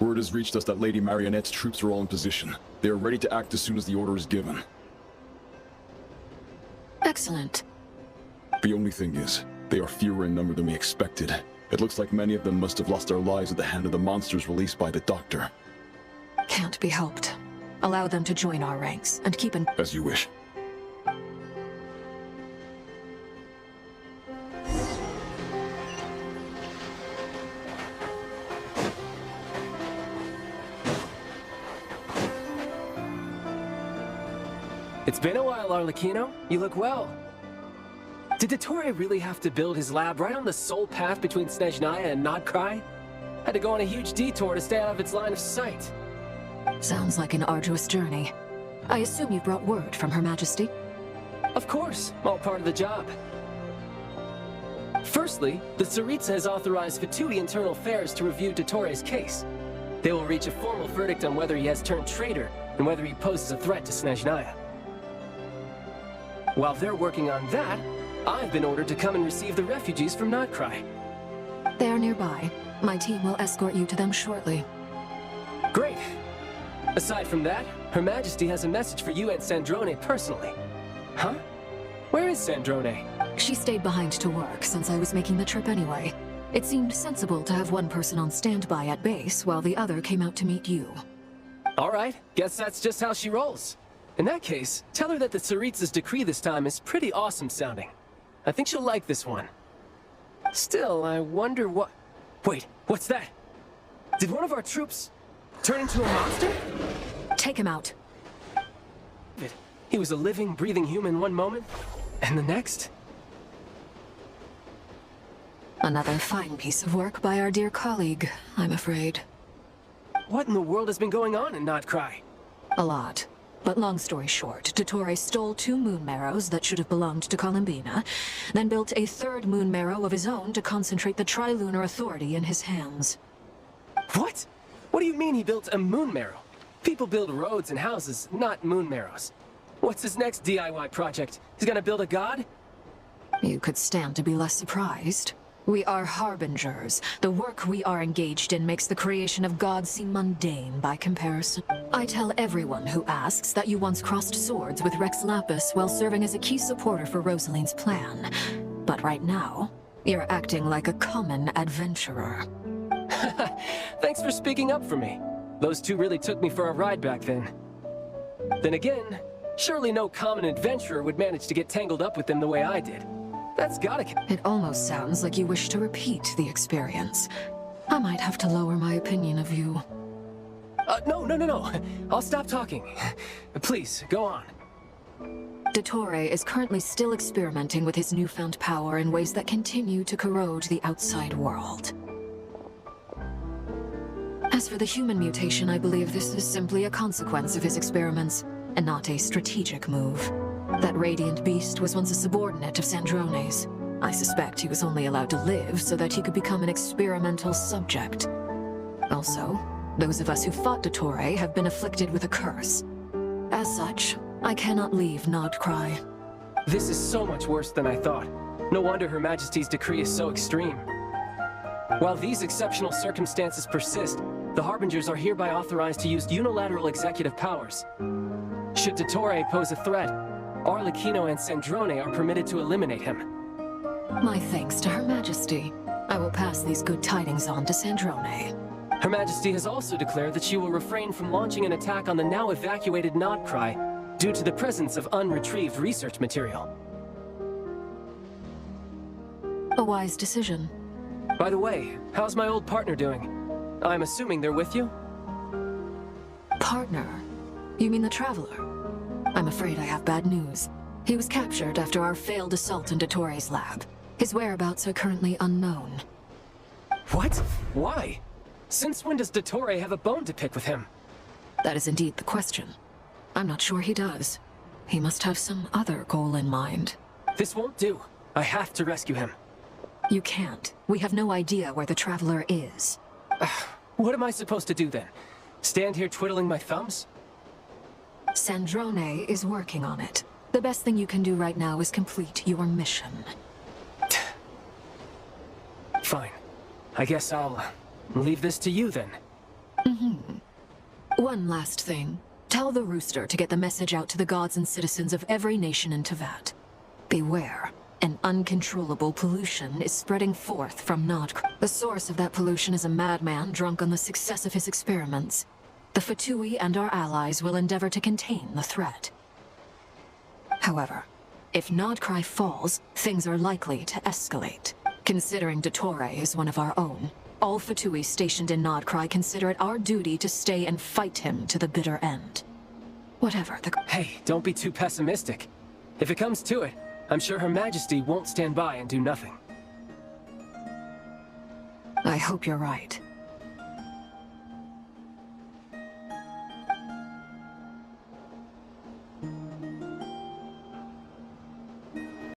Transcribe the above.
Word has reached us that Lady Marionette's troops are all in position. They are ready to act as soon as the order is given. Excellent. The only thing is, they are fewer in number than we expected. It looks like many of them must have lost their lives at the hand of the monsters released by the Doctor. Can't be helped. Allow them to join our ranks, and keep in... As you wish. It's been a while, Arlecchino. You look well. Did Dottore really have to build his lab right on the sole path between Snezhnaya and Nodcry? Had to go on a huge detour to stay out of its line of sight. Sounds like an arduous journey. I assume you brought word from Her Majesty? Of course, all part of the job. Firstly, the Tsaritsa has authorized Fatui Internal Affairs to review Dottore's case. They will reach a formal verdict on whether he has turned traitor and whether he poses a threat to Snezhnaya. While they're working on that, I've been ordered to come and receive the refugees from Nodcry. They are nearby. My team will escort you to them shortly. Great. Aside from that, Her Majesty has a message for you and Sandrone personally. Huh? Where is Sandrone? She stayed behind to work since I was making the trip anyway. It seemed sensible to have one person on standby at base while the other came out to meet you. All right, guess that's just how she rolls. In that case, tell her that the Tsaritsa's decree this time is pretty awesome sounding. I think she'll like this one. Still, I wonder what... Wait, what's that? Did one of our troops turn into a monster? Take him out. He was a living, breathing human one moment, and the next? Another fine piece of work by our dear colleague, I'm afraid. What in the world has been going on in Nodcry? A lot. But long story short, Dottore stole 2 moon marrows that should have belonged to Columbina, then built a 3rd moon marrow of his own to concentrate the Trilunar Authority in his hands. What? What do you mean he built a moon marrow? People build roads and houses, not moon marrows. What's his next DIY project? He's gonna build a god? You could stand to be less surprised. We are harbingers. The work we are engaged in makes the creation of gods seem mundane by comparison. I tell everyone who asks that you once crossed swords with Rex Lapis while serving as a key supporter for Rosaline's plan. But right now, you're acting like a common adventurer. Thanks for speaking up for me. Those two really took me for a ride back then. Then again, surely no common adventurer would manage to get tangled up with them the way I did. That's gotta... It almost sounds like you wish to repeat the experience. I might have to lower my opinion of you. No. I'll stop talking. Please, go on. Dottore is currently still experimenting with his newfound power in ways that continue to corrode the outside world. As for the human mutation, I believe this is simply a consequence of his experiments, and not a strategic move. That radiant beast was once a subordinate of Sandrone's. I suspect he was only allowed to live so that he could become an experimental subject. Also, those of us who fought Dottore have been afflicted with a curse. As such, I cannot leave Nodcry. This is so much worse than I thought. No wonder Her Majesty's decree is so extreme. While these exceptional circumstances persist, the Harbingers are hereby authorized to use unilateral executive powers. Should Dottore pose a threat, Arlecchino and Sandrone are permitted to eliminate him. My thanks to Her Majesty. I will pass these good tidings on to Sandrone. Her Majesty has also declared that she will refrain from launching an attack on the now evacuated Nodcry due to the presence of unretrieved research material. A wise decision. By the way, how's my old partner doing? I'm assuming they're with you? Partner? You mean the Traveler? I'm afraid I have bad news. He was captured after our failed assault in Dottore's lab. His whereabouts are currently unknown. What? Why? Since when does Dottore have a bone to pick with him? That is indeed the question. I'm not sure he does. He must have some other goal in mind. This won't do. I have to rescue him. You can't. We have no idea where the Traveler is. What am I supposed to do then? Stand here twiddling my thumbs? Sandrone is working on it. The best thing you can do right now is complete your mission. Fine. I guess I'll Leave this to you then. One last thing. Tell the rooster to get the message out to the gods and citizens of every nation in Teyvat. Beware. An uncontrollable pollution is spreading forth from Nodcry. The source of that pollution is a madman drunk on the success of his experiments. The Fatui and our allies will endeavor to contain the threat. However, if Nodcry falls, things are likely to escalate. Considering Dottore is one of our own, all Fatui stationed in Nodcry consider it our duty to stay and fight him to the bitter end. Whatever the... Hey, don't be too pessimistic. If it comes to it, I'm sure Her Majesty won't stand by and do nothing. I hope you're right.